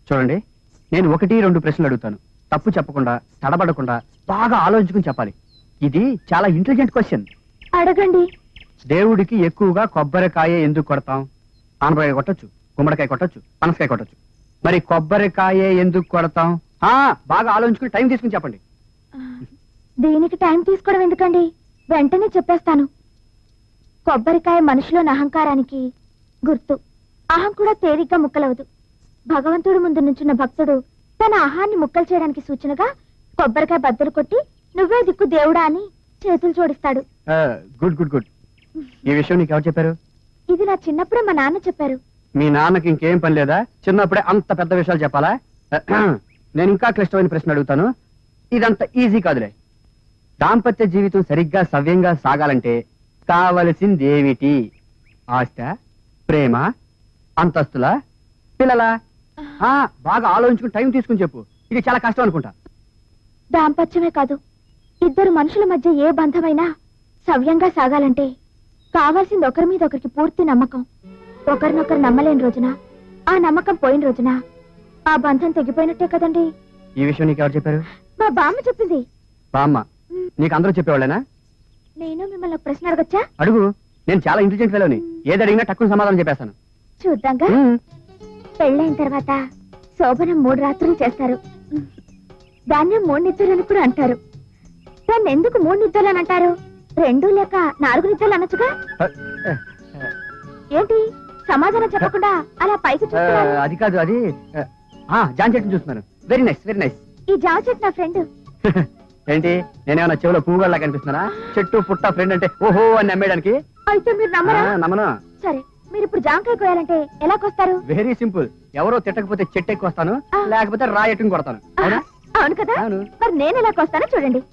చూడండి, నేను 1-2 ప్రశ్నలు అడుగుతాను. తప్పు చెప్పకుండా, తడబడకుండా బాగా ఆలోచించుకుని చెప్పాలి. ఇది చాలా ఇంటెలిజెంట్ క్వశ్చన్. అడగండి. దేవుడికి ఎక్కువగా కొబ్బరికాయ ఎందుకు కొడతాం? ఆనపకాయ కొట్టొచ్చు, గుమ్మడికాయ కొట్టొచ్చు, పనసకాయ కొట్టొచ్చు. మరి కొబ్బరికాయ ఎందుకు కొడతాం? బాగా ఆలోచించుకుని టైం తీసుకుని చెప్పండి. దీనికి టైం తీసుకోవడం ఎందుకండి, వెంటనే చెప్పేస్తాను. కొబ్బరికాయ మనిషిలోని అహంకారానికి గుర్తు. అహం కూడా తేలిగ్గా ముక్కలవదు. భగవంతుడు ముందు నుంచున్న భక్తుడు తన అహాన్ని ముక్కలు చేయడానికి సూచనగా కొబ్బరికాయ బద్దలు కొట్టి నువ్వే దిక్కు దేవుడా అని చేతులు జోడిస్తాడు. Good good good. ఈ విషయం నీకు ఎవరు చెప్పారు? ఇది నా చిన్నప్పుడే మా నాన్న చెప్పారు. మీ నాన్నకి ఇంకేం పని లేదా? చిన్నప్పుడే అంత పెద్ద విషయాలు చెప్పాలా? నేను ఇంకా క్లిష్టమైన ప్రశ్న అడుగుతాను. ఇదంత ఈజీ కాదులే. దాంపత్య జీవితం సరిగ్గా సవ్యంగా సాగాలంటే కావలసింది ఏమిటి? ఆస్త, ప్రేమ, అంతస్తుల, పిల్లల? బాగా ఆలోచించుకుని టైం తీసుకుని చెప్పు. ఇది చాలా కష్టం అనుకుంటా. దాంపత్యమే కాదు, ఇద్దరు మనుషుల మధ్య ఏ బంధమైనా సవ్యంగా సాగాలంటే కావాల్సింది ఒకరి మీద ఒకరికి పూర్తి నమ్మకం. ఒకరినొకరు నమ్మలేని రోజున, ఆ నమ్మకం పోయిన రోజున ఆ బంధం తెగిపోయినట్టే కదండి. ఈ విషయం నీకు ఎవరు చెప్పారు? మా బామ్మ చెప్పింది. బామ్మ? నీకు అందరూ చెప్పేవాళ్ళేనా? నేను మిమ్మల్ని ఒక ప్రశ్న అడగచ్చా? అడుగు. నేను చాలా ఇంటెలిజెంట్ ఫెలోని. ఏది అడిగినా తక్కువ సమాధానం చెప్పేస్తాను. చూద్దాంగా. పెళ్ళైన తర్వాత శోభనం 3 రాత్రులు చేస్తారు. దాన్ని 3 నిద్రలు అని కూడా అంటారు. దాన్ని ఎందుకు 3 నిద్రలు అని అంటారు? 2 లేక 4 నిద్రలు అనొచ్చుగా. ఏంటి సమాధానం చెప్పకుండా అలా పైకి చూస్తున్నారు? అది కాదు, అది జాన్ చెట్టుని చూస్తున్నాను. Very nice, very nice. ఈ జామ చెట్టు నా ఫ్రెండ్. ఏంటి, నేనేమన్నా చెవులో పువ్వులా కనిపిస్తున్నానా? చెట్టు పుట్ట ఫ్రెండ్ అంటే ఓహో అని నమ్మేయడానికి? అయితే మీరు నమ్మరా? నమ్మను. సరే, మీరు ఇప్పుడు జామకాయ కోయాలంటే ఎలా కోస్తారు? Very simple. ఎవరో తిట్టకపోతే చెట్టు ఎక్కువ వస్తాను, లేకపోతే రాయి ఎట్టుకుని కొడతాను. అవును కదా. మరి నేను ఎలా కోస్తానో చూడండి.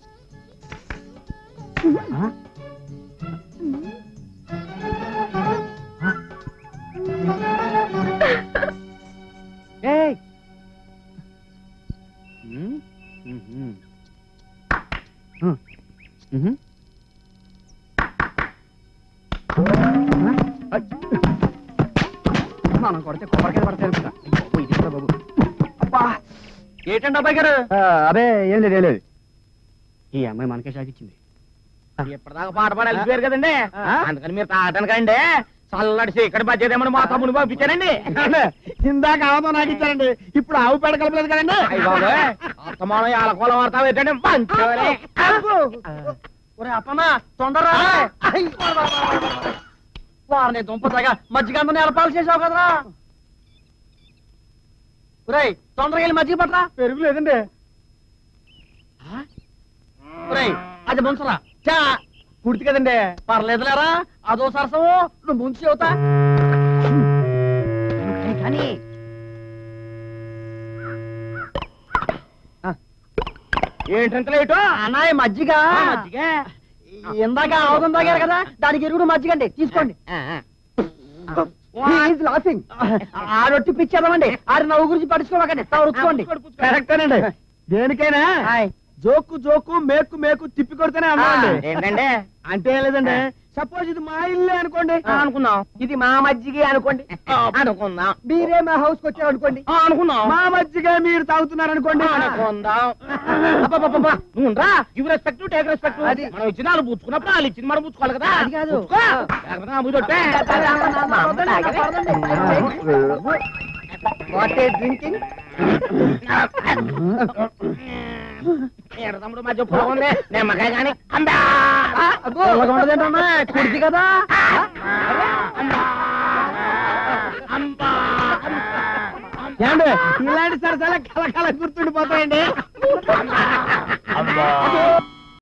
మనం కొడితే కొబ్బరికాయ పడతాయి అనుకుంటా. బాబు అబ్బా, ఏంటండి అబ్బాయి గారు? అదే ఏం లేదు, ఏం లేదు. ఈ అమ్మాయి మనకే షాక్ ఇచ్చింది. ఇప్పటిదాకా పాట పాడాలి పేరు కదండి, అందుకని మీరు తాగటానికండి చల్లడిసి ఇక్కడ బాధ్యత మా తమ్ముని పంపించానండి. ఇందాక ఆవుతో నాకు ఇచ్చారండి, ఇప్పుడు ఆవు పేడ కలపలేదు కదండి. అత్తమానం ఆలకోలం వాడతావు ఏంటండి? అప్పనా తొందర వారిని దుంపతగా మజ్జిగంతా నేలపాలు చేసావు కదరా. ఒరేయ్ తొందరగా వెళ్ళి మజ్జిగ పట్టరా. పెరుగు లేదండి. ఒరేయ్ అది ముంచరా. చా కుర్తి కదండి, పర్లేదులేరా. అదో సరసము, నువ్వు ముంచి అవుతా కానీ. ఏంటంటే లేటు అన్నాయి మజ్జిగ. మజ్జిగ ఇందాక ఆవుదం తాగారు కదా, దానికి ఎరుగుడు మజ్జిగండి, తీసుకోండి. ఆ రొట్టి పిచ్చేదామండి, ఆడి నవ్వు గురించి పడుచుకోవాలండి, రుచుకోండి. కరెక్టేనండి. దేనికైనా జోకు జోకు మేకు మేకు తిప్పి కొడితేనే అన్నాండి. ఏంటంటే అంటే ఏం లేదండి, సపోజ్ ఇది మా ఇల్లే అనుకోండి, అనుకున్నాం. ఇది మా మజ్జిగే అనుకోండి, అనుకుందాం. మీరే మా హౌస్ కి వచ్చారు అనుకోండి, అనుకున్నాం. మా మజ్జిగే మీరు తాగుతున్నారు అనుకోండి, అనుకుందాం. నువ్వు గివ్ రెస్పెక్ట్ టేక్ రెస్పెక్ట్. అది మనం ఇచ్చిన వాళ్ళు పుచ్చుకున్నప్పుడు వాళ్ళు ఇచ్చిన మనం పుచ్చుకోవాలి కదా. అది కాదు. డ్రింకింగ్ తమ్ముడు మధ్య పోగుంది నిమ్మకాయ కానీ ఉండదేంటన్నా కుర్తి కదా. ఏమండి ఇలాంటి సరసాల కళ గుర్తుండిపోతాయండి.